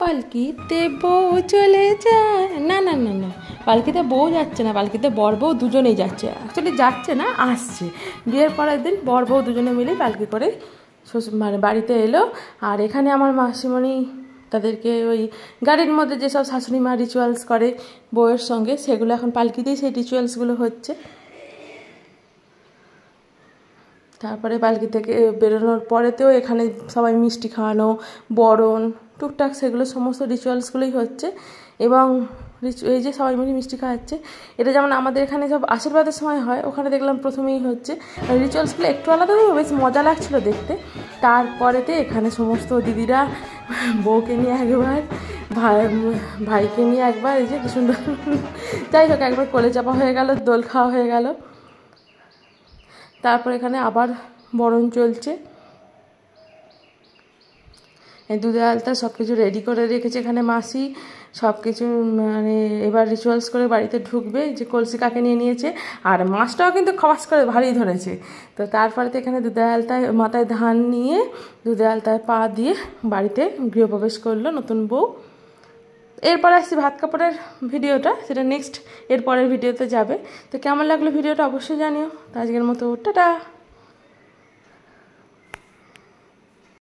পালকিতে বউ চলে যায়, না না না না, পালকিতে বউ যাচ্ছে না, পালকিতে বর বউ দুজনেই যাচ্ছে। অ্যাকচুয়ালি যাচ্ছে না, আসছে। বিয়ের পরের দিন বর বউ দুজনে মিলেই পালকি করে মানে বাড়িতে এলো। আর এখানে আমার মাসিমণি তাদেরকে ওই গাড়ির মধ্যে যেসব শাশুড়ি মা রিচুয়ালস করে বউয়ের সঙ্গে, সেগুলো এখন পালকিতেই সেই রিচুয়ালসগুলো হচ্ছে। তারপরে পালকি থেকে বেরোনোর পরেতেও এখানে সবাই মিষ্টি খাওয়ানো, বরণ, টুকটাক সেগুলো সমস্ত রিচুয়ালসগুলোই হচ্ছে। এবং এই যে সবাই মিলে মিষ্টি খাওয়াচ্ছে, এটা যেমন আমাদের এখানে সব আশীর্বাদের সময় হয়, ওখানে দেখলাম প্রথমেই হচ্ছে। রিচুয়ালসগুলো একটু আলাদা, বেশ মজা লাগছিলো দেখতে। তারপরেতে এখানে সমস্ত দিদিরা বউকে নিয়ে একবার, ভাইকে নিয়ে একবার, এই যে কি সুন্দর, যাই হোক একবার কোলে চাপা হয়ে গেল, দোল খাওয়া হয়ে গেল। তারপর এখানে আবার বরণ চলছে। এই দুধে আলতা সব কিছু রেডি করে রেখেছে এখানে মাসি, সব কিছু মানে এবার রিচুয়ালস করে বাড়িতে ঢুকবে। যে কলসি কাকে নিয়ে নিয়েছে, আর মাছটাও কিন্তু খবাস করে ভারী ধরেছে। তো তারপরে তো এখানে দুধে আলতায় মাথায় ধান নিয়ে দুধে আলতায় পা দিয়ে বাড়িতে গৃহপ্রবেশ করলো নতুন বউ। এরপরে আসছি ভাত কাপড়ের ভিডিওটা, সেটা নেক্সট এর পরের ভিডিওতে যাবে। তো কেমন লাগলো ভিডিওটা অবশ্যই জানিও। তো আজকের মতো টাটা।